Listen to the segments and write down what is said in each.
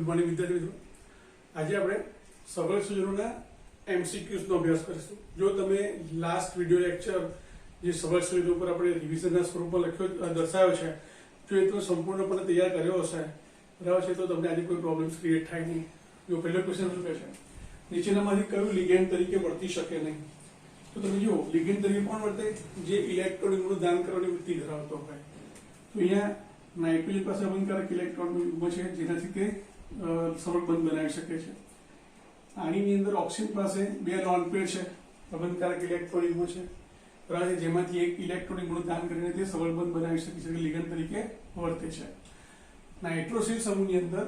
Good morning વિદ્યાર્થી મિત્રો. આજે આપણે સફળ સંયોજનોના MCQs નો અભ્યાસ કરીશું. જો તમે લાસ્ટ વિડિયો લેક્ચર જે સફળ સંયોજનો પર આપણે રિવિઝનના સ્વરૂપમાં દર્શાવ્યો છે, જો એ તમે સંપૂર્ણપણે તૈયાર કર્યો હશે બરાબર છે, તો તમને આજે કોઈ પ્રોબ્લેમ્સ ક્રિએટ થાય નહીં. જો પહેલો ક્વેશ્ચન શું કહે છે, નીચેનામાંથી કયું લિગેન્ડ તરીકે વર્તી શકે નહીં? તો તમે જુઓ, લિગેન્ડ તરીકે કોણ વર્તે? જે ઇલેક્ટ્રોનનું દાન કરવાની વૃત્તિ ધરાવતો હોય. તો અહીંયા નાઇટ્રોજન પાસે અબંધકારક ઇલેક્ટ્રોનનું યુગ્મ છે જેનાથી તે સવર્ગ બંધ બનાવી શકે છે. પાણીની અંદર ઓક્સિજન પાસે બે લોન પેર છે, અબંધકારક ઇલેક્ટ્રોન યુગ્મ છે બરાબર, જેમાંથી એક ઇલેક્ટ્રોનિક ગુણ દાન કરીને તે સવર્ગ બંધ બનાવી શકે છે, લિગેન્ડ તરીકે વર્તે છે. નાઇટ્રોસિલ સમૂહની અંદર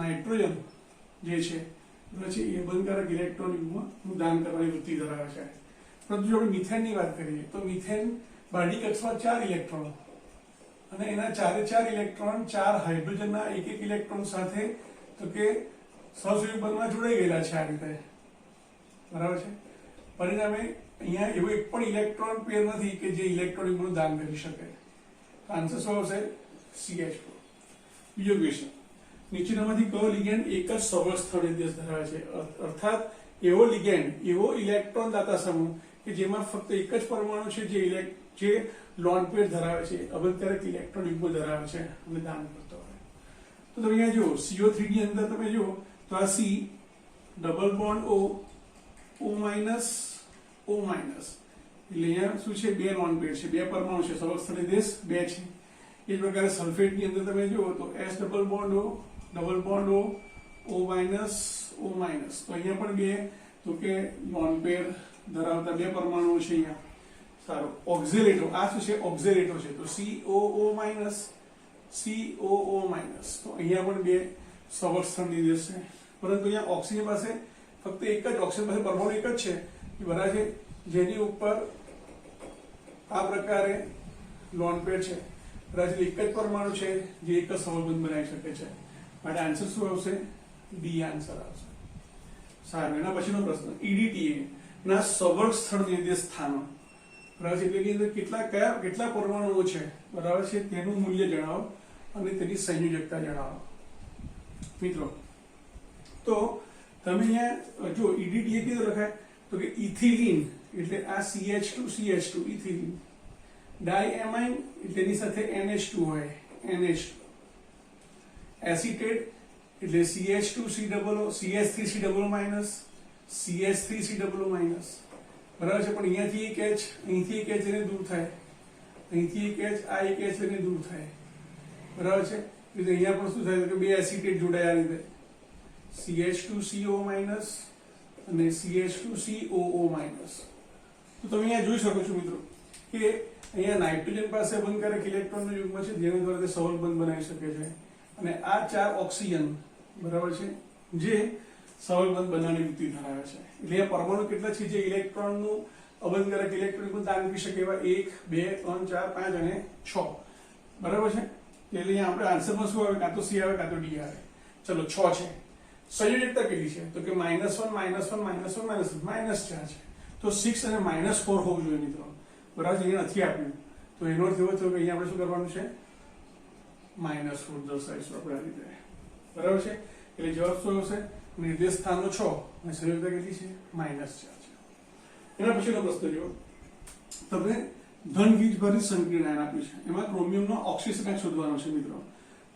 નાઇટ્રોજન જે છે પછી એ અબંધકારક ઇલેક્ટ્રોન યુગ્મનું દાન કરવાની વૃત્તિ ધરાવે છે. પરંતુ જો આપણે મિથેનની વાત કરીએ તો મિથેન બાહ્ય કક્ષમાં 4 ઇલેક્ટ્રોન અને એના ચારે ચાર ઇલેક્ટ્રોન 4 હાઇડ્રોજનના એક ઇલેક્ટ્રોન સાથે તો કે સહસંયોજક બંધમાં જોડાઈ ગયેલા છે આ રીતે બરાબર છે. પરિણામે અહીંયા એવો એક પણ ઇલેક્ટ્રોન પેર નથી કે જે ઇલેક્ટ્રોનિક ગુણ દાન કરી શકે. આન્સર શું આવશે? CH4. બીજો ક્વેશ્ચન, નીચેનામાંથી કયો લિગેન્ડ એક જ સવર્ગ સ્થળ નિર્દેશ ધરાવે છે? અર્થાત એવો લિગેન્ડ, એવો ઇલેક્ટ્રોન દાતા સમૂહ કે જેમાં ફક્ત એક જ પરમાણુ છે જે લોન પેર ધરાવે છે, અબંધકારક ઇલેક્ટ્રોન યુગ્મ ધરાવે છે અને દાન કરતો હોય. તો તમે અહીંયા જુઓ, CO3 ની અંદર તમે જુઓ તો આ C double bond O O minus O minus, એટલે અહીંયા શું છે? બે લોન પેર છે, બે પરમાણુ છે, સવર્ગ સ્થળ નિર્દેશ 2 છે. એ જ પ્રકારે સલ્ફેટ ની અંદર તમે જુઓ તો S double bond O O minus O minus, તો અહીંયા પણ બે તો કે લોન પેર ધરાવતા બે પરમાણુઓ છે અહીંયા. સારું, ઓક્ઝેલેટો, આ શું છે? ઓક્ઝેલેટો છે, તો COO માઇનસ COO માઇનસ, તો અહીંયા પણ બે સવર્ગ સ્થળ નિર્દેશ છે. પરંતુ અહીંયા ઓક્સિજન પાસે ફક્ત એક જ ઓક્સિજન પાસે પરમાણુ એક જ છે એ બરાબર છે, જેની ઉપર આ પ્રકારે લોન પેર છે બરાબર, એક જ પરમાણુ છે જે એક જ સવર્ગ બંધ બનાવી શકે છે. માટે આન્સર શું આવશે? ડી આન્સર આવશે. સારું, એના પછીનો પ્રશ્ન, EDTA ના સવર્ગ સ્થળ નિર્દેશ સ્થાનો બરાબર છે, એટલે કે અંદર કેટલા પરમાણુઓ છે બરાબર છે તેનું મૂલ્ય જણાવો અને તેની સંયોજકતા જણાવો. મિત્રો તો તમે અહીંયા જો EDTA કેવી લખાય તો કે ઇથિલિન એટલે આ CH2 ઇથિલિન, ડાયએમાઇન એટલે એની સાથે NH2 હોય, NH2, એસિટેટ એટલે CH2COO CH3COO minus CH3COO minus બરાબર છે. પણ અહીંયાથી એક H, અહીંથી એક H એને દૂર થાય, અહીંથી એક H, આ એક H એને દૂર થાય બરાબર છે. એટલે અહીંયા પણ શું થાય કે બે એસિટેટ જોડાયા આ રીતે, CH2CO માઇનસ અને CH2COO માઇનસ. તો તમે અહીંયા જોઈ શકો છો મિત્રો કે અહીંયા નાઇટ્રોજન પાસે અબંધકારક ઇલેક્ટ્રોનનું યુગ્મ છે જેના દ્વારા તે સવર્ગ બંધ બનાવી શકે છે, અને આ 4 ઓક્સિજન બરાબર છે જે સવર્ગ બંધ બનાવવાની વૃત્તિ ધરાવે છે. એટલે આ પરમાણુ કેટલા છે જે ઇલેક્ટ્રોનનું અબંધકારક ઇલેક્ટ્રોન દાન આપી શકે એવા 1 2 3 4 5 અને 6 બરાબર છે. એટલે અહીંયા આપણે આન્સરમાં શું આવે? કાં તો C આવે કાં તો D આવે. ચલો 6 છે. સંયોજકતા કેટલી છે? તો કે -1 -1 -4 છે, તો 6 અને -4 હોવું જોઈએ મિત્રો બરાબર. અહીંયા નથી આપ્યું તો એનો અર્થ એવો થયો કે અહીંયા આપણે શું કરવાનું છે? -4 દર્શાવીશું આપણે આ રીતે બરાબર છે. એટલે જવાબ શું આવશે? નિર્દેશ સ્થાનો 6 અને સંયોજકતા કેટલી છે? -4 છે. એના પછીનો પ્રશ્ન જો તમને ધન વીજભારિત સંકીર્ણાયન આપ્યું છે, એમાં ક્રોમિયમનો ઓક્સિજન શોધવાનો છે મિત્રો.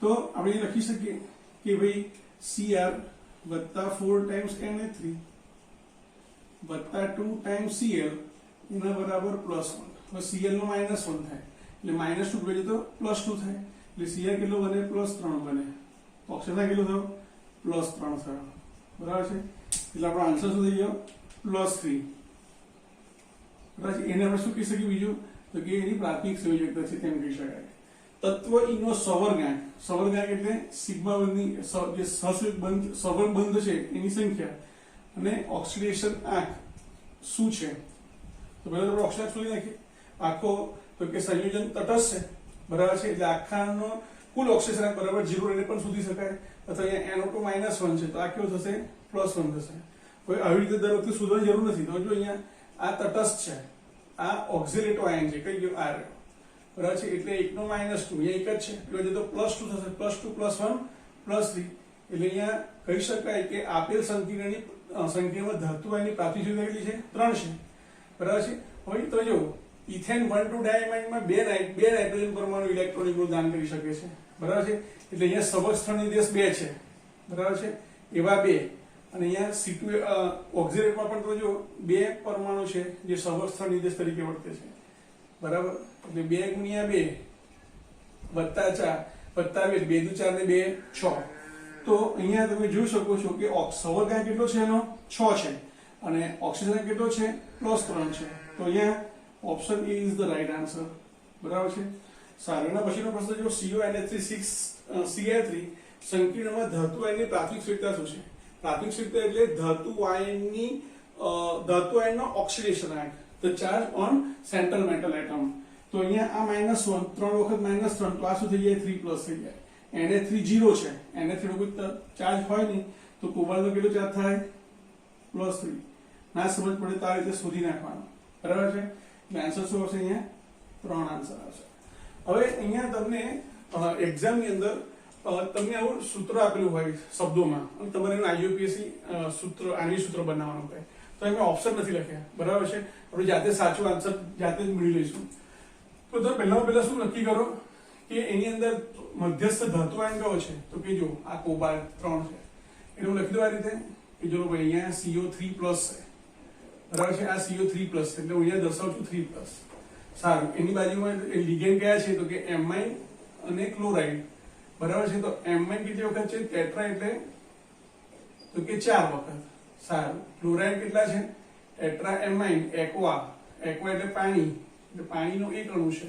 તો આપણે લખી શકીએ કે ભાઈ Cr વત્તા 4 ટાઈમ્સ Na3 વત્તા 2 ટાઈમ્સ Cl એના બરાબર +1. હવે Cl નો -1 થાય એટલે -2 ભેગી તો +2 થાય, એટલે Cl કેટલો બને? +3 બને. ઓક્સિજન કેટલો થયો? +3 થયો બરાબર છે. એટલે આપણો આન્સર શું થઈ ગયો? +3 બરાબર. એને આપણે શું કહી શકીએ બીજું તો કે એની પ્રાથમિક સંયોજકતા છે તેમ કહી શકાય. તત્વ E નો સવર્ગાંક એટલે સિગ્મા બંધની જે સવર્ગ બંધ છે એની સંખ્યા અને ઓક્સિડેશન આંક શું છે? તો પહેલા આપણે ઓક્સિડેશન શોધી નાખીએ. આખો તો કે સંયોજન તટસ્થ છે બરાબર છે, એટલે આખાનો કુલ ઓક્સિડેશન આંક બરાબર 0 એને પણ શોધી શકાય. અથવા અહીંયા NO2 -1 છે તો આ કેવું થશે? +1 થશે. કોઈ આવી રીતે દર વખતે શોધવાની જરૂર નથી. તો જો અહીંયા આ તટસ્થ છે, આ ઓક્ઝિલેટો આયન છે, કઈ ગયો? આ બરાબર છે. એટલે 1 નો -2 અહીંયા એક જ છે, એટલે તો +2 થશે, +2 +1 +3, એટલે અહીંયા કહી શકાય કે આપેલ સંકીર્ણમાં ધાતુ આયનની પ્રાથમિક સંયોજકતા કેટલી છે? 3 છે, બરાબર છે. હવે તો જો ઇથેન 1,2 ડાયમાઇનમાં બે નાઇટ્રોજન પરમાણુ ઇલેક્ટ્રોનનું દાન કરી શકે છે, બરાબર છે. એટલે અહીંયા સવર્ગ સ્થળ નિર્દેશ 2 છે, બરાબર છે, એવા 2. અને અહીંયા C2 ઓક્સિલેટમાં પણ તો જો 2 પરમાણુ છે જે સવર્ગ સ્થળ નિર્દેશ તરીકે વર્તે છે, બરાબર. એટલે 2 ગુણ્યા 2 વત્તા 4 વત્તા 2, 2 દુ 4 ને 2 6. તો અહીંયા તમે જોઈ શકો છો કે સવર્ગાંક કેટલો છે એનો 6 છે અને ઓક્સિજન કેટલો છે +3 છે. તો અહીંયા option A is the right answer, બરાબર છે. સારું, એના પછીનો પ્રશ્ન જો CONH3 સંકીર્ણમાં ધાતુ આયનની પ્રાથમિક સંયોજકતા શું છે? પ્રાથમિક સંયોજકતા એટલે ધાતુ આયનનો ઓક્સિડેશન આયન, the charge on central metal atom. તો અહીંયા આ -1 3 વખત -3, તો આ શું થઈ જાય 3+ થઈ જાય. Na3 0 છે, Na3 નો કોઈ ચાર્જ હોય નહીં, તો કોબાલ્ટનો કેટલો ચાર્જ થાય +3. ના સમજ પડે તો આ રીતે શોધી નાખવાનો, બરાબર છે. એટલે આન્સર શું આવશે? અહીંયા 3 આન્સર આવશે. હવે અહીંયા તમને એક્ઝામ ની અંદર તમને આવું સૂત્ર આપેલું હોય શબ્દોમાં અને તમારે IUPAC આની સૂત્ર બનાવવાનું હોય, તો એમાં ઓપ્શન નથી લખ્યા, બરાબર છે. આપણે જાતે સાચો આન્સર જાતે જ મેળવી લઈશું. તો તમે પહેલા શું નક્કી કરો કે એની અંદર મધ્યસ્થ ધાતુ આયન કયો છે? તો કે જો આ કોબાલ્ટ 3 છે, એનું લખી દો આ રીતે કે જો ભાઈ અહીંયા CO3+ છે, બરાબર છે. આ CO3+ છે એટલે હું અહીંયા દર્શાવું છું 3+. સારું, એની બાજુમાં લિગેન્ડ કયા છે? તો કે એમાઇન અને ક્લોરાઇડ, બરાબર છે. તો એમાઇન કેટલી વખત છે? ટેટ્રા એટલે તો કે 4 વખત. સારું, ક્લોરાઇડ કેટલા છે? ટેટ્રા એમાઇન એક્વા એટલે પાણી, એટલે પાણીનો એક અણુ છે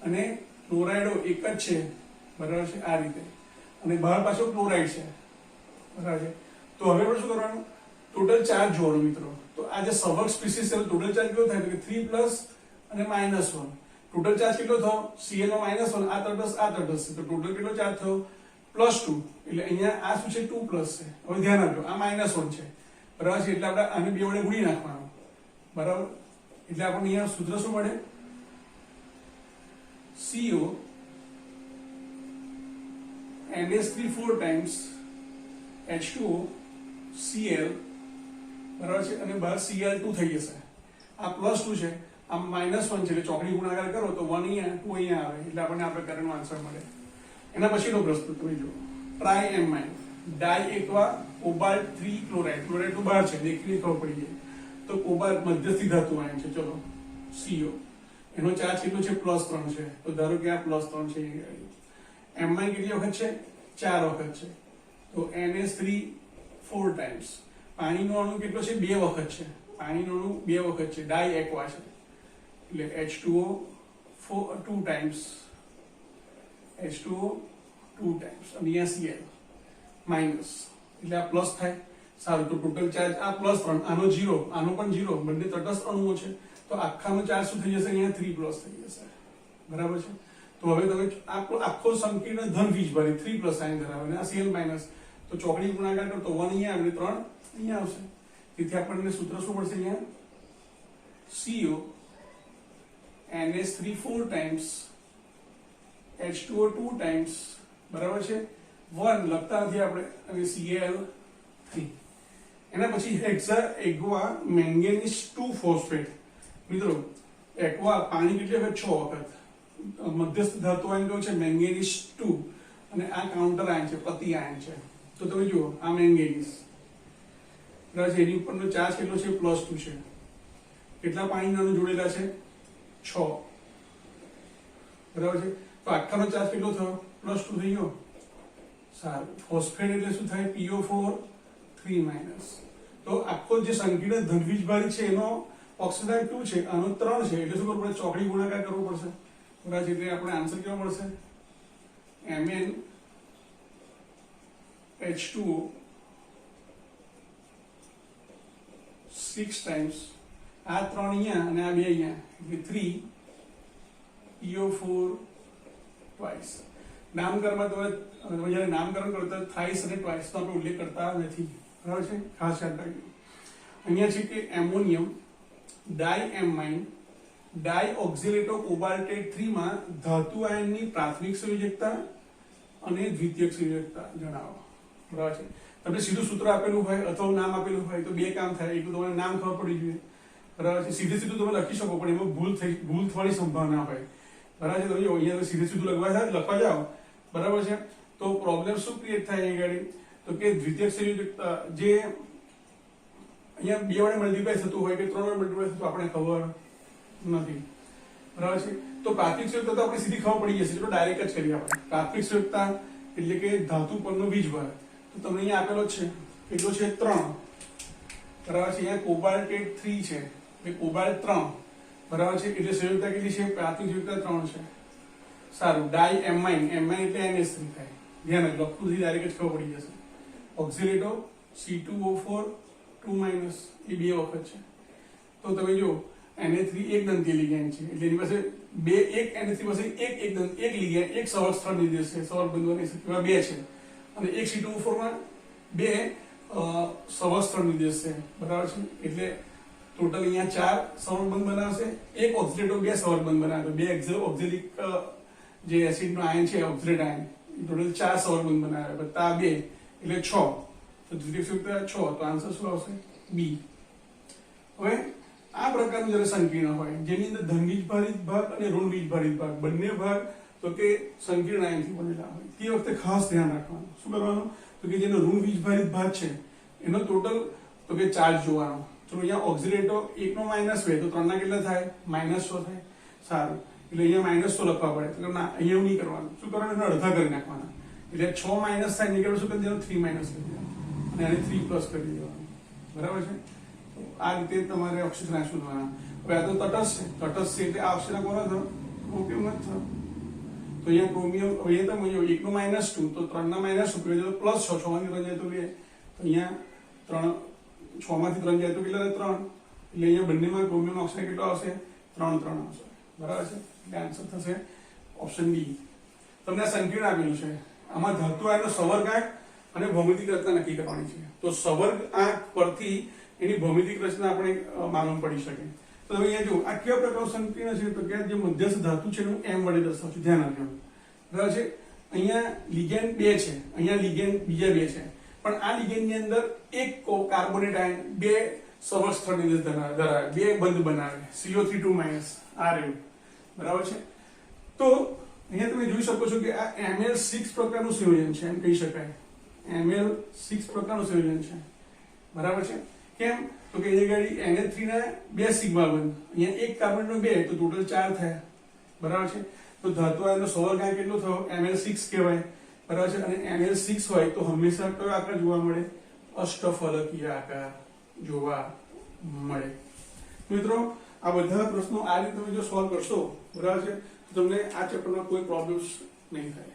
અને ક્લોરાઇડો એક જ છે, બરાબર છે, આ રીતે. અને બહાર પાછો ક્લોરાઇડ છે, બરાબર છે. તો હવે આપણે શું કરવાનું? ટોટલ ચાર્જ જોવાનો મિત્રો. તો આ જે સવર્ગ સ્પીસીસ છે ટોટલ ચાર્જ કેટલો થાય? તો કે 3+ અને -1. ટોટલ ચાર્જ કેટલો થયો? Cl નો -1, આ તટસ્થ આ તટસ્થ, તો ટોટલ કેટલો ચાર્જ થયો? +2. એટલે અહીંયા આ શું છે? 2+ છે. હવે ધ્યાન આપજો, આ -1 છે, બરાબર છે. એટલે આપણે આને 2 વડે ગુણી નાખવાનું, બરાબર. એટલે આપણને અહીંયા સૂત્ર શું મળે? CO NH3 4 times H2O Cl, બરાબર છે. અને બહાર Cl2 થઈ જશે. આ +2 છે, આ -1 છે, એટલે ચોકડી ગુણાકાર કરો તો 1 અહીંયા 2 અહીંયા આવે, એટલે આપણને આ પ્રકારનો આન્સર મળે. એના પછીનો પ્રશ્ન તમે જુઓ, ટ્રાયએમાઇન ડાયએક્વા કોબાલ્ટ 3 ક્લોરાઇડ. ક્લોરાઇડ તો બહાર છે, દેખીને ખબર પડી જાય. તો કોબાલ્ટ મધ્યસ્થી ધાતુ આયન છે. ચલો CO એનો ચાર્જ કેટલો છે? +3 છે. તો ધારો કે આ +3 છે. એમાઇન કેટલી વખત છે? 4 વખત છે. તો NH3 4 times. પાણીનો અણુ કેટલો છે? 2 વખત છે. પાણીનો અણુ 2 વખત છે, ડાયએક્વા છે. એટલે H2O 2 times, H2O 2 times અને અહીંયા Cl માઈનસ, એટલે આ પ્લસ થાય. સારું, તો ટોટલ ચાર્જ આ +3, આનો 0, આનો પણ 0, બંને તટસ્થ અણુઓ છે. તો આખાનો ચાર્જ શું થઈ જશે? અહીંયા 3+ થઈ જશે, બરાબર છે. તો હવે તમે આખો સંકીર્ણ ધન વીજભારી 3+ સાઇન ધરાવે અને આ Cl-, તો ચોકડી ગુણાકાર કરો તો 1 અહીંયા આવે, 3 અહીંયા આવશે. તેથી આપણને સૂત્ર શું મળશે? અહીંયા CO NH3 4 times H2O 2 times, બરાબર છે. 1 લખતા નથી આપણે, અને Cl3. એના પછી એક્વા મેંગેનીઝ 2 ફોસ્ફેટ. મિત્રો એક્વા પાણી કેટલી વખત? 6 વખત. મધ્યસ્થ ધાતુ આયન કયો છે? મેંગેનીઝ 2. અને આ કાઉન્ટર આયન છે, પ્રતિ આયન છે. તો તમે જુઓ, આ મેંગેનીઝ, બરાબર છે. એની ઉપરનો ચાર્જ કેટલો છે? +2 છે. કેટલા પાણીના અણુ જોડેલા છે? 6, બરાબર છે. તો આખાનો ચાર્જ કેટલો થયો? +2 થઈ ગયો. સારું, ફોસ્ફેટ એટલે શું થાય? PO4 3-. તો આખો જે સંકીર્ણ ધનવીજભારી છે એનો ઓક્સિડાઇઝ શું છે? આનો 3 છે. એટલે શું કરવું પડે? ચોકડી ગુણાકાર કરવો પડશે, બરાબર છે. એટલે આપણે આન્સર કેવો મળશે? Mn H2O 6 times, આ 3 અહીંયા અને આ 2 અહીંયા, એટલે 3 PO4 twice. નામકરણમાં તો જ્યારે નામકરણ કરતા થ્રાઇસ અને ટ્વાઇસ તો આપણે ઉલ્લેખ કરતા નથી, બરાબર છે. ખાસ યાદ રાખજો. અહીંયા છે કે એમોનિયમ ડાયએમાઇન ડાયઓક્સિલેટો કોબાલ્ટેટ 3 માં ધાતુ આયનની પ્રાથમિક સંયોજકતા અને દ્વિતીયક સંયોજકતા જણાવો. બરાબર છે. તમને સીધું સૂત્ર આપેલું હોય અથવા નામ આપેલું હોય તો બે કામ થાય. એક તો તમારે નામ ખબર પડવી જોઈએ, બરાબર છે. સીધે સીધું તમે લખી શકો પણ એમાં ભૂલ થવાની સંભાવના હોય, બરાબર છે. તમે જો અહીંયા તો સીધે સીધું લખવા જાઓ, બરાબર છે, તો પ્રોબ્લેમ શું ક્રિએટ થાય અહીં આગળ? તો કે દ્વિતીયક સંયોજકતા જે અહીંયા 2 વડે મલ્ટીપ્લાય થતું હોય કે 3 વડે મલ્ટીપ્લાય થતું આપણે ખબર નથી, બરાબર છે. તો પ્રાથમિક સંયોજકતા તો આપણે સીધી ખબર પડી જશે. ચલો ડાયરેક્ટ જ કરીએ આપણે. પ્રાથમિક સંયોજકતા એટલે કે ધાતુ પરનો વીજભાર. તો તમને અહીંયા આપેલો છે કેટલો છે? 3, બરાબર છે. અહીંયા કોબાલ્ટેટ 3 છે, એ કોબાલ્ટ 3, બરાબર છે. એટલે સંયોજકતા કેટલી છે? પ્રાથમિક સંયોજકતા 3 છે. સારું. ડાઈ એમાઇન, એમાઇન એટલે NH3 થાય. ધ્યાન રાખજો, લખતુંથી ડાયરેક્ટ જ ખબર પડી જશે. ઓક્સિલેટો C2O4 2- એ 2 વખત છે. તો તમે જો Na3 એક દંતીય લિગેન્ડ છે એટલે એની પાસે એક Na3 પાસે એક લિગેન્ડ, એક સવર્ગ સ્થળ નિર્દેશ છે, સવર્ગ બંધોની સંખ્યા 2 છે, અને એક C2O4 માં 2 સવર્ગ સ્થળ નિર્દેશ છે, બરાબર છે. એટલે ટોટલ અહીંયા 4 સવર્ગ બંધ બનાવશે. એક ઓક્સિલેટો 2 સવર્ગ બંધ બનાવે, 2 ઓક્સિલિક જે એસિડ નો આયન છે, ઓક્સિલેટ આયન, ટોટલ 4 સવર્ગ બંધ બનાવે, વત્તા 2 એટલે 6. તો દ્વિતીયક સંયોજકતા 6. તો આન્સર શું આવશે? બી. હવે આ પ્રકારનું જ્યારે સંકીર્ણ હોય જેની અંદર ધન વીજભારિત ભાગ અને ઋણ વીજભારિત ભાગ બંને ભાગ તો કે સંકીર્ણ આયનથી બનેલા હોય, તે વખતે ખાસ ધ્યાન રાખવાનું. શું કરવાનું? તો કે જેનો ઋણ વીજભારિત ભાગ છે એનો ટોટલ તો કે ચાર્જ જોવાનો. ચલો અહીંયા ઓક્સિલેટો 1 નો -2 તો 3 ના કેટલા થાય? -6 થાય. સારું. એટલે અહીંયા -6 લખવા પડે. તો ના, અહીંયા એવું નહીં કરવાનું. શું કરવાનું? એને અડધા કરી નાખવાના. એટલે 6 માઇનસ થાય નીકળે શું કરી દેવાનું? 3 માઇનસ કરી દેવાનું અને એને 3 પ્લસ કરી દેવાનું, બરાબર છે. આ રીતે તમારે ઓક્સિજન શોધવાના. હવે આ તો તટસ્થ છે, તટસ્થ છે એટલે આ ઓક્સિજન કોનો થયો? ક્રોમિયમ જ થયો. તો અહીંયા ક્રોમિયમ, અહીંયા તમે જો 1 નો -2 તો 3 ના -2 તો +6, 6 માંથી 3 જાય તો 2, તો અહીંયા 3, 6 માંથી 3 જાય તો કેટલા? 3. એટલે અહીંયા બંનેમાં ક્રોમિયમ ઓક્સાઇડ કેટલો આવશે? 3 આવશે, બરાબર છે. એટલે આન્સર થશે ઓપ્શન ડી. તમને આ સંકીર્ણ આપેલું છે, આમાં ધાતુ આયનનો સવર્ગ આંક અને ભૌમિતિક રચના નક્કી કરવાની છે. તો સવર્ગ આંક પરથી એની ભૌમિતિક રચના આપણે માલુમ પડી શકે. તો તમે અહીંયા જો આ કેવા પ્રકારનું સંકીર્ણ છે? તો કે જે મધ્યસ્થ ધાતુ છે એનું M વડે દર્શાવશું. ધ્યાન રાખજો, બરાબર છે. અહીંયા લિગેન્ડ 2 છે, અહીંયા લિગેન્ડ બીજા 2 છે, પણ આ લિગેન્ડની અંદર એક કાર્બોનેટ આયન 2 સવર્ગ સ્થળ નિર્દેશ ધરાવે, 2 બંધ બનાવે, CO3 2- આ રહ્યું, બરાબર છે. તો અહીંયા તમે જોઈ શકો છો કે આ Ml6 પ્રકારનું સંયોજન છે, એમ કહી શકાય. Ml6 પ્રકારનું સંયોજન છે, બરાબર છે. કેમ? તો કે એ ગાડી Na3 ના 2 સિગ્મા બંધ, અહીંયા એક કાર્બન નો 2 તો ટોટલ 4 થયા, બરાબર છે. તો ધાતુ આયનનો સવર્ગ આંક કેટલો થયો? Ml6 કહેવાય, બરાબર છે. અને Ml6 હોય તો હંમેશા કયો આકાર જોવા મળે? અષ્ટફલકીય આકાર જોવા મળે. મિત્રો આ બધા પ્રશ્નો આ રીતે તમે જો સોલ્વ કરશો, બરાબર છે, તો તમને આ ચેપ્ટરમાં કોઈ પ્રોબ્લેમ્સ નહીં થાય.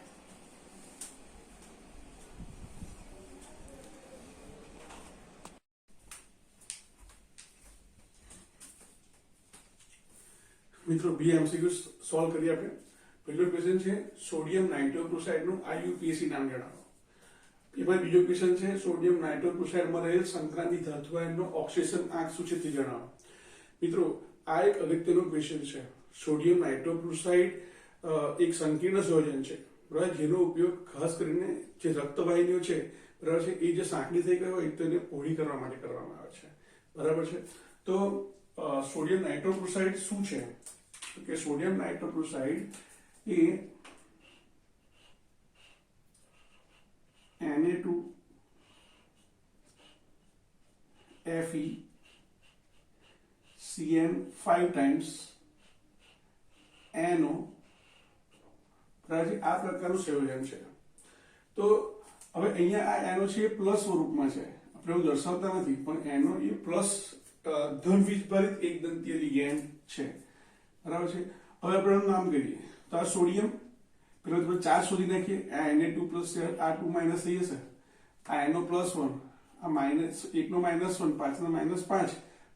મિત્રો બી એમસીક્યુ સોલ્વ કરીએ આપણે. પહેલો ક્વેશ્ચન છે સોડિયમ નાઇટ્રોક્લોરાઇડ નું IUPAC નામ જણાવો. એમાં બીજો ક્વેશ્ચન છે સોડિયમ નાઇટ્રોક્લોરાઇડમાં રહેલ સંક્રાંતિ ધાતુ આયનનો ઓક્સિડેશન આંક શું છે તે જણાવો. મિત્રો આ એક અગત્યનો ક્વેશ્ચન છે. સોડિયમ નાઇટ્રોક્લોરાઇડ એક સંકીર્ણ સંયોજન છે, બરાબર, જેનો ઉપયોગ ખાસ કરીને જે રક્તવાહિનીઓ છે, બરાબર છે, એ જે સાંકડી થઈ ગઈ હોય તો એને પહોળી કરવા માટે કરવામાં આવે છે, બરાબર છે. તો સોડિયમ નાઇટ્રોક્લોરાઇડ શું છે? કે સોડિયમ નાઇટ્રોક્લોરાઇડ એ Na2FeCN5 times NO, આ પ્રકારનું સંયોજન છે. તો હવે અહીંયા આ NO છે એ પ્લસ સ્વરૂપમાં છે, આપણે એવું દર્શાવતા નથી, પણ NO એ પ્લસ ધન વીજભારિત એક દંતીય લિગેન્ડ છે, બરાબર છે. હવે આપણે એનું નામ કરીએ તો આ સોડિયમ, પેલો આપણે ચાર્જ શોધી નાખીએ. આ Na2+ છે, આ 2- થઈ જશે, આ NO+1, આ -1 નો -1, 5 નો -5,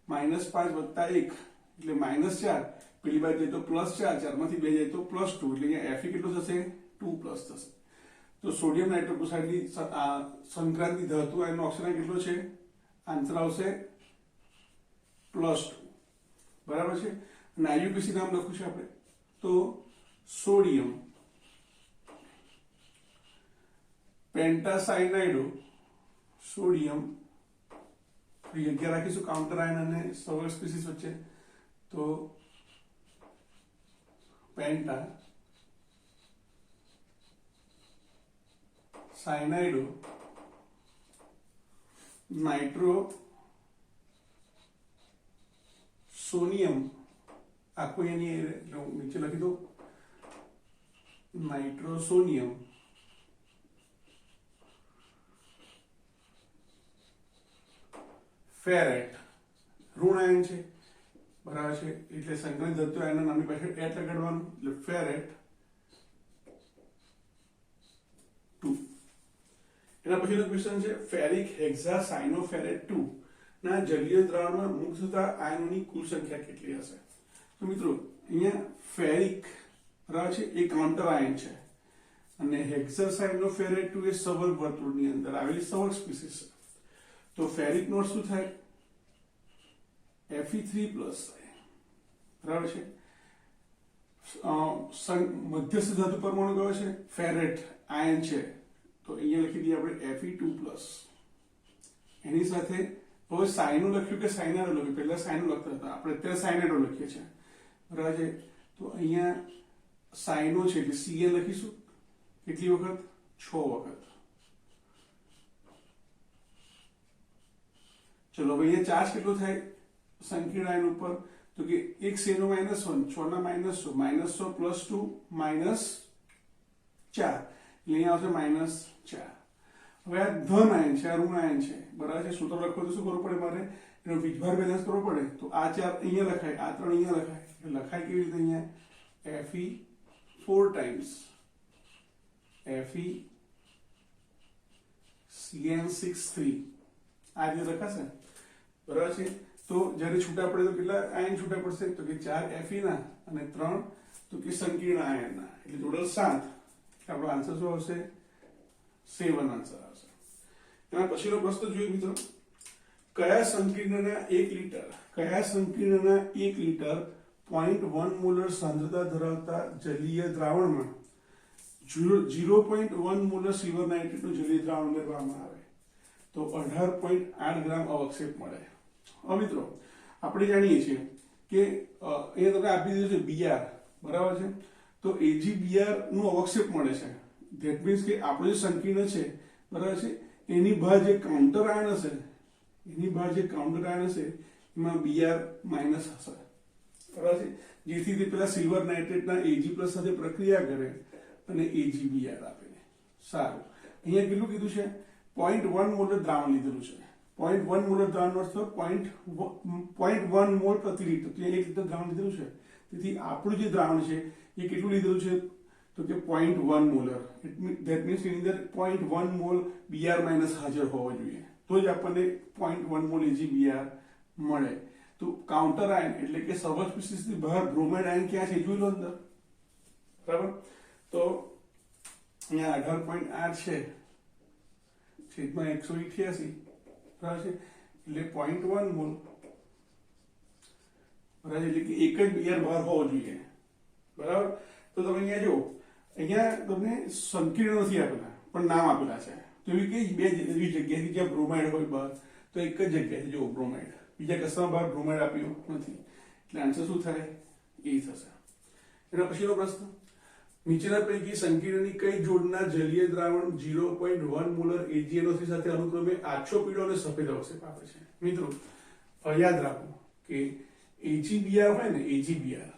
-5 વત્તા 1 એટલે -4, પેલી બાજુ જાય તો +4, 4 માંથી 2 જાય તો +2, એટલે અહીંયા Fe કેટલું થશે? 2+ થશે. તો સોડિયમ નાઇટ્રોક્લોરાઇડની સંક્રાંતિ ધાતુ આયનનો ઓક્સિજન કેટલો છે? આન્સર આવશે +2, બરાબર છે. અને IUPAC નામ લખ્યું છે આપણે તો સોડિયમ પેન્ટાસાયનાઇડો સોડિયમ, જગ્યા રાખીશું કાઉન્ટર આયન અને સવર્ગ સ્પીસીસ વચ્ચે, તો પેન્ટા સાયનાઇડો નાઇટ્રો સોનિયમ, આખું એની નીચે લખી દો નાઇટ્રોસોનિયમ ફેરેટ, ઋણ આયન છે, બરાબર છે, એટલે સંકલિત ધાતુ આયનના નામની પાછળ એટ લગાડવાનું, એટલે ફેરેટ 2. એના પછીનો ક્વેશ્ચન છે ફેરિક હેક્સાસાયનોફેરેટ 2 ના જલીય દ્રાવણમાં મુક્ત થતા આયનોની કુલ સંખ્યા કેટલી હશે? તો મિત્રો અહીંયા ફેરિક બરાબર છે એ કાઉન્ટર આયન છે અને હેક્સાસાયનોફેરેટ 2 એ સવર્ગ વર્તુળની અંદર આવેલી સવર્ગ સ્પીસીસ છે. તો ફેરિક નોટ શું થાય? Fe3+ થાય, બરાબર છે. મધ્યસ્થ ધાતુ પરમાણુ કયો છે? ફેરેટ આયન છે, તો અહીંયા લખી દઈએ આપણે Fe2+. એની સાથે હવે સાયનો લખ્યું કે સાયનાઇડો લખ્યું? પહેલા સાયનો લખતા હતા, આપણે અત્યારે સાયનાઇડો લખીએ છીએ, બરાબર છે. તો અહીંયા સાયનો છે એટલે Cl લખીશું કેટલી વખત? 6 વખત. ચલો હવે અહીંયા ચાર્જ કેટલો થાય સંકીર્ણ આયન ઉપર? તો કે 1 સેનો -1, 6 ના -100, -100 + 2 -4, એટલે અહીંયા આવશે -4. હવે આ ધન આયન છે, આ ઋણ આયન છે, બરાબર છે. સૂત્ર લખવું તો શું કરવું પડે મારે? એનો વીજભાર બેલેન્સ કરવો પડે. તો આ 4 અહીંયા લખાય, આ 3 અહીંયા લખાય, એટલે લખાય કેવી રીતે? અહીંયા Fe4 ટાઈમ્સ FeCN6 આ રીતે લખાશે, બરાબર છે. તો જ્યારે છૂટા પડે તો કેટલા આયન છૂટા પડશે? તો કે 4 Fe ના અને 3 તો કે સંકીર્ણ આયનના, એટલે ટોટલ 7. આપણો આન્સર શું આવશે? 7 આન્સર આવશે. એના પછીનો પ્રશ્ન જોઈએ મિત્રો, કયા સંકીર્ણના 1 લિટર 0.1 મોલર સાંદ્રતા ધરાવતા જલીય દ્રાવણમાં 0.1 મોલર સિલ્વર નાઇટ્રેટનું જલીય દ્રાવણ ઉમેરવામાં આવે તો 18.8 ગ્રામ અવક્ષેપ મળે? હવે મિત્રો આપણે જાણીએ છીએ કે અહીંયા તમને આપી દીધું છે Br, બરાબર છે. તો AgBr નું અવક્ષેપ મળે છે. ધેટ મીન્સ કે આપણું જે સંકીર્ણ છે, બરાબર છે, એની બહાર જે કાઉન્ટર આયન હશે, એમાં Br- હશે, બરાબર છે, જેથી તે પેલા સિલ્વર નાઇટ્રેટના Ag+ સાથે પ્રક્રિયા કરે અને AgBr આપે. સારું, અહીંયા કેટલું કીધું છે? 0.1 મોલર દ્રાવણ લીધેલું છે. 0.1 મોલર દ્રાવણનો અર્થ 0.1 મોલ પ્રતિ લિટર, તો 1 લિટર દ્રાવણ લીધેલું છે. તેથી આપણું જે દ્રાવણ છે એ કેટલું લીધેલું છે? તો કે 0.1 મોલર. ધેટ મીન્સ એની અંદર 0.1 મોલ Br- હાજર હોવો જોઈએ, તો જ આપણને 0.1 મોલ AgBr મળે. તો કાઉન્ટર આયન એટલે કે સવર્ગ સ્પીસીસની બહાર બ્રોમાઇડ આયન ક્યાં છે જોઈ લો અંદર, બરાબર. તો અહીંયા 18.8 છે છેદમાં 188, બરાબર છે, એટલે 0.1 મોલ, બરાબર, એટલે કે એક જ Br બહાર હોવો જોઈએ, બરાબર. તો તમે અહીંયા જો, અહીંયા તમને સંકીર્ણ નથી આપેલા પણ નામ આપેલા છે. તો એવી કઈ બે એવી જગ્યા છે જ્યાં બ્રોમાઇડ હોય બહાર? તો એક જ જગ્યા છે જો બ્રોમાઇડ, બીજા કશામાં બહાર બ્રોમાઇડ આપ્યું નથી, એટલે આન્સર શું થાય? એ થશે. એના પછીનો પ્રશ્ન, નીચેના પૈકી સંકીર્ણની કઈ જોડના જલીય દ્રાવણ 0.1 મોલર AgNO3 સાથે અનુક્રમે આછો પીળો અને સફેદ અવક્ષેપ આપે છે? મિત્રો યાદ રાખો કે AgBr હોય ને, AgBr,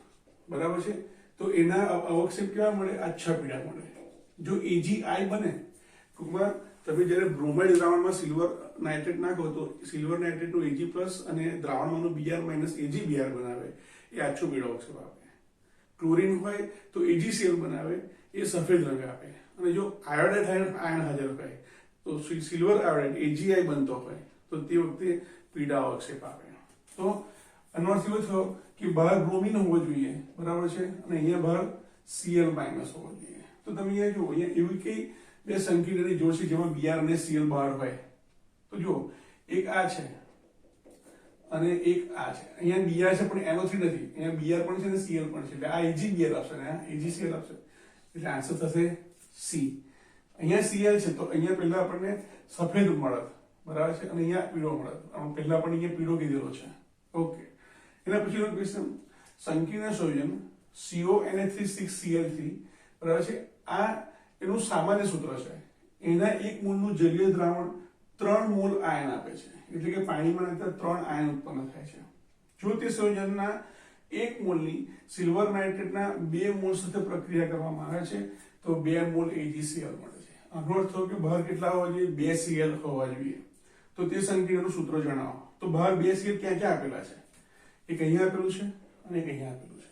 બરાબર છે, તો એના અવક્ષેપ કેવા મળે? આછા પીળા મળે. જો AgI બને, ટૂંકમાં તમે જ્યારે બ્રોમાઇડ દ્રાવણમાં સિલ્વર નાઇટ્રેટ નાખો તો સિલ્વર નાઇટ્રેટનું Ag+ અને દ્રાવણમાંનું Br- AgBr બનાવે, એ આછો પીળો અવક્ષેપ આપે. ક્લોરીન હોય તો AgCl બનાવે, એ સફેદ રંગ આપે. અને જો આયોડાઇડ આયન હાજર હોય તો સિલ્વર આયોડાઇડ AgI બનતો હોય તો તે વખતે પીળા અવક્ષેપ આપે. તો આનો અર્થ એવો થયો કે બહાર બ્રોમિન હોવો જોઈએ, બરાબર છે, અને અહીંયા બહાર Cl- હોવો જોઈએ. તો તમે અહીંયા જુઓ, અહીંયા એવી કઈ બે સંકીર્ણની જોડ છે જેમાં Br અને Cl બહાર હોય? તો જુઓ, એક આ છે અને એક આ છે. અહીંયા Br છે પણ NO3 નથી, અહીંયા Br પણ છે અને Cl પણ છે, એટલે આ AgBr આપશે અને આ AgCl આપશે, એટલે આન્સર થશે C. અહીંયા Cl છે તો અહીંયા પહેલા આપણને સફેદ મળત, બરાબર છે, અને અહીંયા પીળો મળત. પહેલા પણ અહીંયા પીળો કીધેલો છે. ઓકે, એના પછીનો ક્વેશ્ચન, સંકીર્ણ સંયોજન CONH3 બરાબર છે, આ એનું સામાન્ય સૂત્ર છે. એના 1 મોલનું જલીય દ્રાવણ 3 મોલ આયન આપે છે, એટલે કે પાણીમાં 3 આયન ઉત્પન્ન થાય છે. જો તે સંયોજનના 1 મોલની સિલ્વર નાઇટ્રેટના 2 મોલ સાથે પ્રક્રિયા કરવામાં આવે છે તો 2 મોલ AgCl મળે છે. આનો અર્થ થયો કે બહાર કેટલા હોવા જોઈએ? 2 Cl હોવા જોઈએ. તો તે સંકીર્ણનું સૂત્ર જણાવો. તો બહાર 2 Cl ક્યાં ક્યાં આપેલા છે? એક અહીંયા આપેલું છે અને એક અહીંયા આપેલું છે.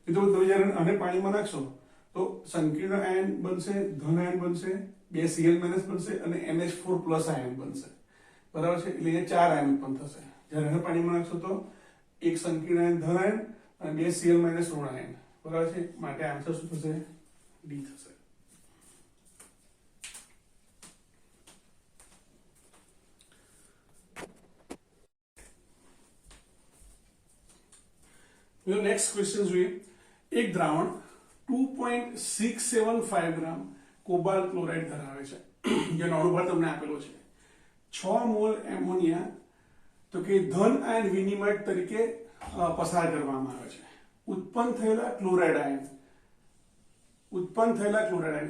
મિત્રો તમે જ્યારે આને પાણીમાં નાખશો તો સંકીર્ણ આયન બનશે, ધન આયન બનશે, 2 Cl- બનશે અને NH4+ આયન બનશે, બરાબર છે. એટલે અહીંયા 4 આયન ઉત્પન્ન થશે. જ્યારે આને પાણીમાં નાખશો તો એક સંકીર્ણ આયન ધન આયન અને 2 Cl- ઋણ આયન, બરાબર છે. માટે આન્સર શું થશે? ડી થશે. નેક્સ્ટ ક્વેશ્ચન જોઈએ. એક દ્રાવણ 2.675 ગ્રામ કોબાલ્ટ ક્લોરાઇડ ધરાવે છે, જેનો અણુભાર તમને આપેલો છે. 6 મોલ એમોનિયા તો કે ધન આયન વિનિમય તરીકે પસાર કરવામાં આવે છે. ઉત્પન્ન થયેલા ક્લોરાઇડ આયન,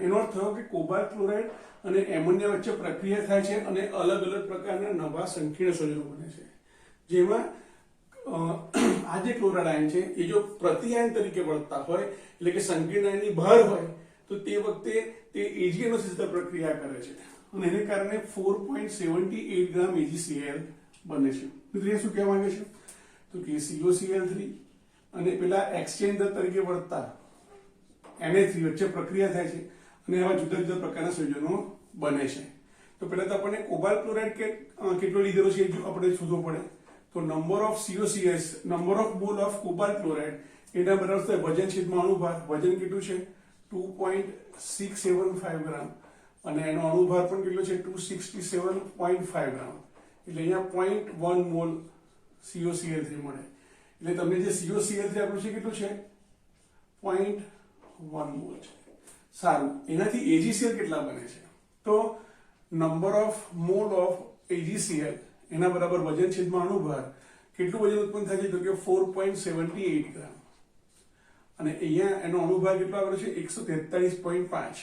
એનો અર્થ થયો કે કોબાલ્ટ ક્લોરાઇડ અને એમોનિયા વચ્ચે પ્રક્રિયા થાય છે અને અલગ અલગ પ્રકારના નવા સંકીર્ણ સંયોજનો બને છે. જેમાં આ જે ક્લોરાઇડ આયન છે એ જો પ્રતિઆયન તરીકે વર્તતા હોય, એટલે કે સંકીર્ણ આયનની બહાર હોય, તો તે વખતે તે AgNO સાથે પ્રક્રિયા કરે છે અને એને કારણે 4.78 ગ્રામ AgCl બને છે. મિત્રો શું કહેવા માંગે છે? તો કે COCl3 અને પેલા એક્સચેન્જર તરીકે વર્તતા Na3 વચ્ચે પ્રક્રિયા થાય છે અને આવા જુદા જુદા પ્રકારના સંયોજનો બને છે. તો પહેલા તો આપણને કોબાલ્ટ ક્લોરાઇડ કેટલો લીધેલો છે એ આપણે શોધવો પડે. તો number of COCs, number of mall of cobalt chloride, એના બરાબર થાય વજન છેદમાં અણુભાર. વજન કેટલું છે? 2.675 ગ્રામ અને એનો અણુભાર પણ કેટલો છે? 267.5 ગ્રામ. એટલે અહીંયા 0.1 મોલ COCl3 મળે. એટલે તમને જે COCl3 આપણું છે કેટલું છે? 0.1 મોલ છે. સારું, એનાથી AgCl કેટલા બને છે? તો number of mall of AgCl એના બરાબર વજન છેદમાં અણુભાર. કેટલું વજન ઉત્પન્ન થાય છે? તો કે 4.78 ગ્રામ. અને અહીંયા એનો અણુભાર કેટલો આવેલો છે? 143.5,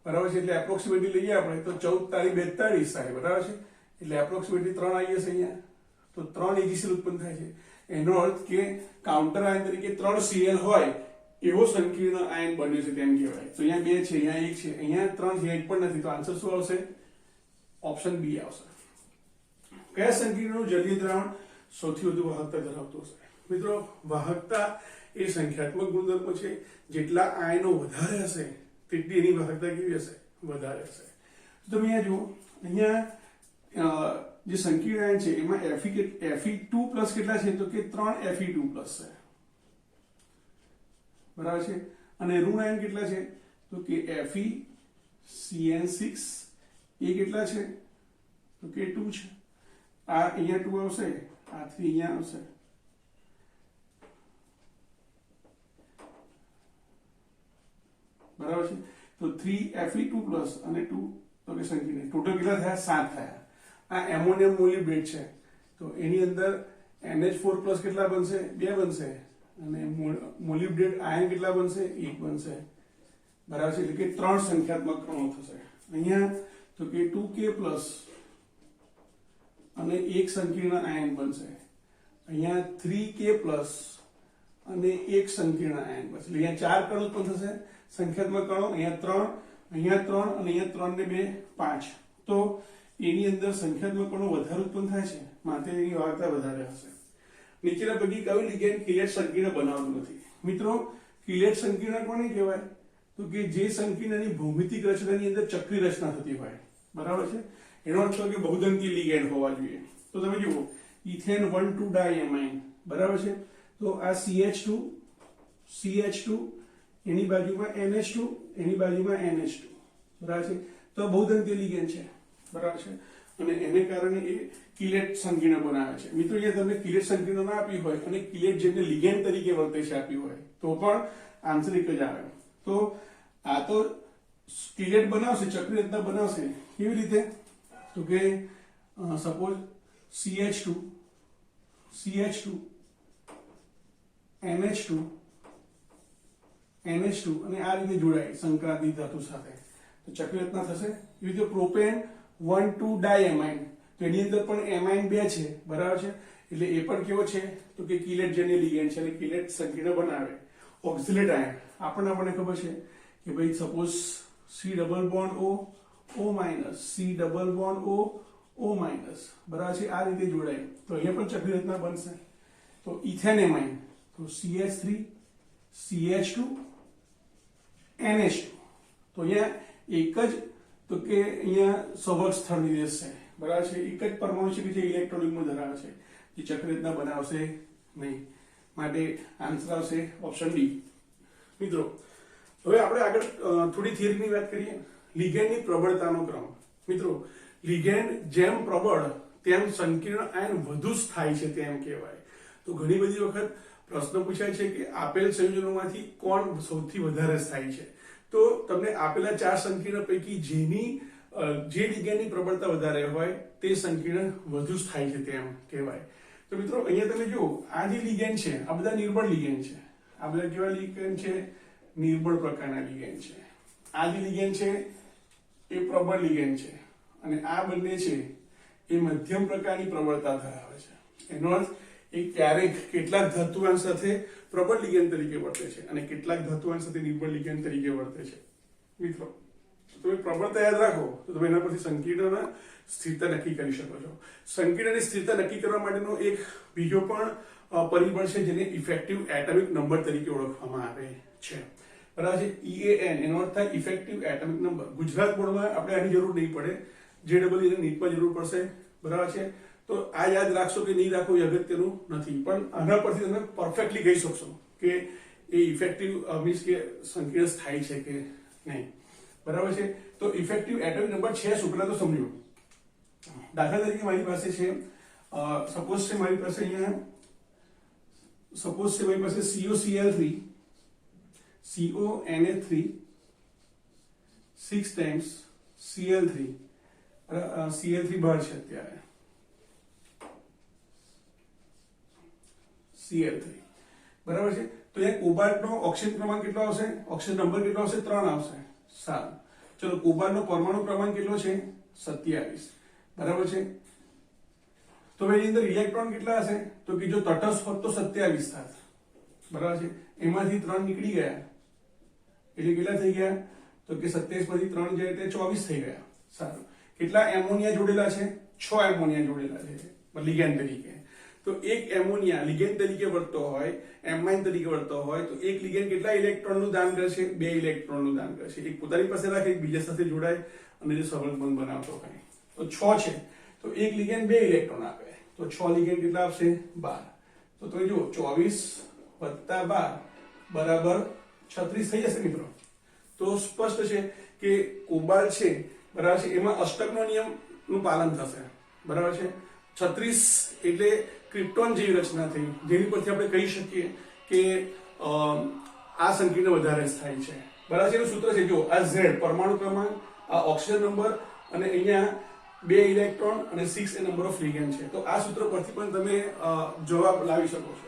બરાબર છે. એટલે એપ્રોક્સિમેટલી લઈએ આપણે તો 14 તારી 42 થાય, બરાબર છે. એટલે એપ્રોક્સિમેટલી 3 આવી જશે અહીંયા. તો 3 AgCl ઉત્પન્ન થાય છે. એનો અર્થ કે કાઉન્ટર આયન તરીકે 3 Cl હોય એવો સંકીર્ણ આયન બન્યો છે તેમ કહેવાય. તો અહીંયા 2 છે, અહીંયા 1 છે, અહીંયા 3 છે, 1 પણ નથી. તો આન્સર શું આવશે? ઓપ્શન બી આવશે. કયા સંકીર્ણનું જલીય દ્રાવણ સૌથી વધુ વાહકતા ધરાવતું હશે? મિત્રો, વાહકતા એ સંખ્યાત્મક ગુણધર્મ છે. જેટલા આયનો વધારે હશે તેટલી એની વાહકતા કેવી હશે? વધારે હશે. તો તમે અહીંયા જુઓ, અહીંયા જે સંકીર્ણ આયન છે એમાં Fe2+ કેટલા છે? તો કે 3 Fe2+ છે, બરાબર છે. અને ઋણ આયન કેટલા છે? તો કે FeCN6 એ કેટલા છે? તો કે 2 છે. આ અહીંયા 2 આવશે, આ 3 અહીંયા આવશે, બરાબર છે. તો 3 Fe2+ અને 2 તો કે સંકીર્ણ ટોટલ કેટલા થયા? 7 થયા. આ એમોનિયમ મોલિબ્ડેટ છે તો એની અંદર NH4+ કેટલા બનશે? 2 બનશે. અને મોલિબ્ડેટ આયન કેટલા બનશે? 1 બનશે, બરાબર છે. એટલે કે 3 સંખ્યાત્મક અણુ થશે. અહીંયા તો કે 2K+ અને 1 સંકીર્ણ આયન બનશે. અહીંયા 3K+ અને 1 સંકીર્ણ આયન બનશે. એટલે અહીંયા 4 કણ ઉત્પન્ન થશે સંખ્યાત્મક કણો. અહીંયા 3, અહીંયા 3 અને અહીંયા 3 ને 2 5. તો એની અંદર સંખ્યાત્મક કણો વધારે ઉત્પન્ન થાય છે, માટે એની વાહકતા વધારે હશે. નીચેના પૈકી કયું લિગેન્ડ કિલેટ સંકીર્ણ બનાવતું નથી? મિત્રો, કિલેટ સંકીર્ણ કોને કહેવાય? તો કે જે સંકીર્ણની ભૌમિતિક રચનાની અંદર ચક્રી રચના થતી હોય, બરાબર છે. એનો અર્થ કે બહુદંતી લિગેન્ડ હોવા જોઈએ. તો તમે જુઓ, ઇથેન 1,2 ડાયએમાઇન, બરાબર છે. તો આ CH2 એની બાજુમાં NH2, એની બાજુમાં NH2, બરાબર છે. તો બહુદંતી લિગેન્ડ છે, બરાબર છે. અને એને કારણે એ કિલેટ સંકીર્ણ બનાવે છે. મિત્રો, અહીંયા તમને કિલેટ સંકીર્ણ ના આપી હોય અને કિલેટ જેને લિગેન્ડ તરીકે વર્તે છે આપી હોય તો પણ આંતરિક જ આવે. તો આ તો કિલેટ બનાવશે, ચક્રી રચના બનાવશે. કેવી રીતે? તો કે સપોઝ CH2 NH2 અને આ રીતે જોડાય સંક્રાંતિ ધાતુ સાથે, તો ચક્રી રચના થશે. એવી રીતે પ્રોપેન 1,2 ડાયએમાઇન, તો એની અંદર પણ એમાઇન 2 છે, બરાબર છે, એટલે એ પણ કેવો છે? તો કે કિલેટ જેને લિગેન્ડ છે, અને કિલેટ સંકીર્ણ બનાવે. ઓક્ઝિલેટ આયન આપણને ખબર છે કે ભાઈ suppose C double bond O minus, C double bond O minus, બરાબર છે, આ રીતે જોડાય, તો અહીંયા પણ ચક્રી રચના બનશે. તો ઇથેનેમાઇન, તો CH3 CH2 NH2, તો અહીંયા એક જ, તો કે અહીંયા સવર્ગ સ્થળ નિર્દેશ છે, બરાબર છે, એક જ પરમાણુ છે કે જે ઇલેક્ટ્રોનિકમાં ધરાવે છે, જે ચક્રી રચના બનાવશે નહીં. માટે આન્સર આવશે ઓપ્શન ડી. મિત્રો હવે આપણે આગળ થોડી થિયરીની વાત કરીએ. લિગેન્ડની પ્રબળતાનો ક્રમ. મિત્રો લિગેન્ડ જેમ પ્રબળ તેમ સંકીર્ણ આયન વધુ સ્થાયી છે તેમ કહેવાય. તો ઘણી બધી વખત પ્રશ્ન પૂછાય છે કે આપેલ સંયોજનોમાંથી કોણ સૌથી વધારે સ્થાયી છે. તો તમને આપેલા 4 સંકીર્ણ પૈકી જે લિગેન્ડની પ્રબળતા વધારે હોય તે સંકીર્ણ વધુ સ્થાયી છે તેમ કહેવાય. તો મિત્રો અહીંયા તમે જુઓ, આ જે લિગેન્ડ છે આ બધા નિર્બળ લિગેન્ડ છે. આ બધા કેવા લિગેન્ડ છે? નિર્બળ પ્રકારના લિગેન્ડ છે. આ જે લિગેન્ડ છે એ પ્રબળ લિગેન્ડ છે, અને આ બંને છે એ મધ્યમ પ્રકારની પ્રબળતા ધરાવે છે. એનો અર્થ એ ક્યારેક કેટલાક ધાતુઆંશ સાથે પ્રબળ લિગેન્ડ તરીકે વર્તે છે અને કેટલાક ધાતુઆંશ સાથે નિર્બળ લિગેન્ડ તરીકે વર્તે છે. મિત્રો તમે પ્રબળતા યાદ રાખો તો તમે એના પરથી સંકીર્ણના સ્થિરતા નક્કી કરી શકો છો. સંકીર્ણની સ્થિરતા નક્કી કરવા માટેનો એક બીજો પણ પરિબળ છે જેને ઇફેક્ટિવ એટમિક નંબર તરીકે ઓળખવામાં આવે છે, બરાબર છે. EAN એનો અર્થ થાય ઇફેક્ટિવ એટમિક નંબર. ગુજરાત બોર્ડમાં આપણે આની જરૂર નહીં પડે, JEE નીટમાં જરૂર પડશે, બરાબર છે. તો આ યાદ રાખશો કે નહીં રાખો એ અગત્યનું નથી, પણ આના પરથી તમે પરફેક્ટલી કહી શકશો કે એ ઇફેક્ટિવ મીન્સ કે સંકીર્ણ સ્થાયી છે કે નહીં, બરાબર છે. તો ઇફેક્ટિવ એટમિક નંબર છે શું પેલા તો સમજો. દાખલા તરીકે મારી પાસે છે, સપોઝ છે મારી પાસે અહીંયા, સપોઝ છે મારી પાસે COCl3 CONA3 6 times Cl3, Cl3 બહાર છે અત્યારે, Cl3, બરાબર છે. તો અહીંયા કોબાલ્ટનો ઓક્સિજન ક્રમાંક કેટલો આવશે? ઓક્સિજન નંબર કેટલો આવશે? 3 આવશે. સારું, ચલો કોબાલ્ટનો પરમાણુ ક્રમાંક કેટલો છે? 27, બરાબર છે. તો એની અંદર ઇલેક્ટ્રોન કેટલા હશે? તો કે જો તટસ્થ હોત તો 27 થાત, બરાબર છે. એમાંથી 3 નીકળી ગયા એટલે કેટલા થઈ ગયા? તો કે 27 માંથી 3 જાય એટલે 24 થઈ ગયા. સારું, કેટલા એમોનિયા જોડેલા છે? 6 એમોનિયા જોડેલા છે લિગેન્ડ તરીકે. તો એક એમોનિયા લિગેન્ડ તરીકે વર્તતો હોય, એમાઇન તરીકે વર્તતો હોય, તો એક લિગેન્ડ કેટલા ઇલેક્ટ્રોનનું દાન કરશે? 2 ઇલેક્ટ્રોનનું દાન કરશે. એક પોતાની પાસે રાખે, એક બીજા સાથે જોડાય અને જે સબંધ બનાવતો હોય. તો 6 છે, તો એક લિગેન્ડ 2 ઇલેક્ટ્રોન આપે, તો 6 લિગેન્ડ કેટલા આપશે? 12. તો તમે જુઓ 24 + 12 બરાબર 36 થઈ જશે મિત્રો. તો સ્પષ્ટ છે કે કોબાલ્ટ છે, બરાબર છે, એમાં અષ્ટકનો નિયમનું પાલન થશે, બરાબર છે. 36 એટલે ક્રિપ્ટોન જેવી રચના થઈ, જેની પરથી આપણે કહી શકીએ કે આ સંકીર્ણ વધારે સ્થાયી છે, બરાબર છે. એનું સૂત્ર છે, જો આ Z પરમાણુ ક્રમાંક, આ ઓક્સિજન નંબર, અને અહીંયા 2 ઇલેક્ટ્રોન અને 6 એ નંબર ઓફ લિગેન્ડ છે. તો આ સૂત્ર પરથી પણ તમે જવાબ લાવી શકો છો.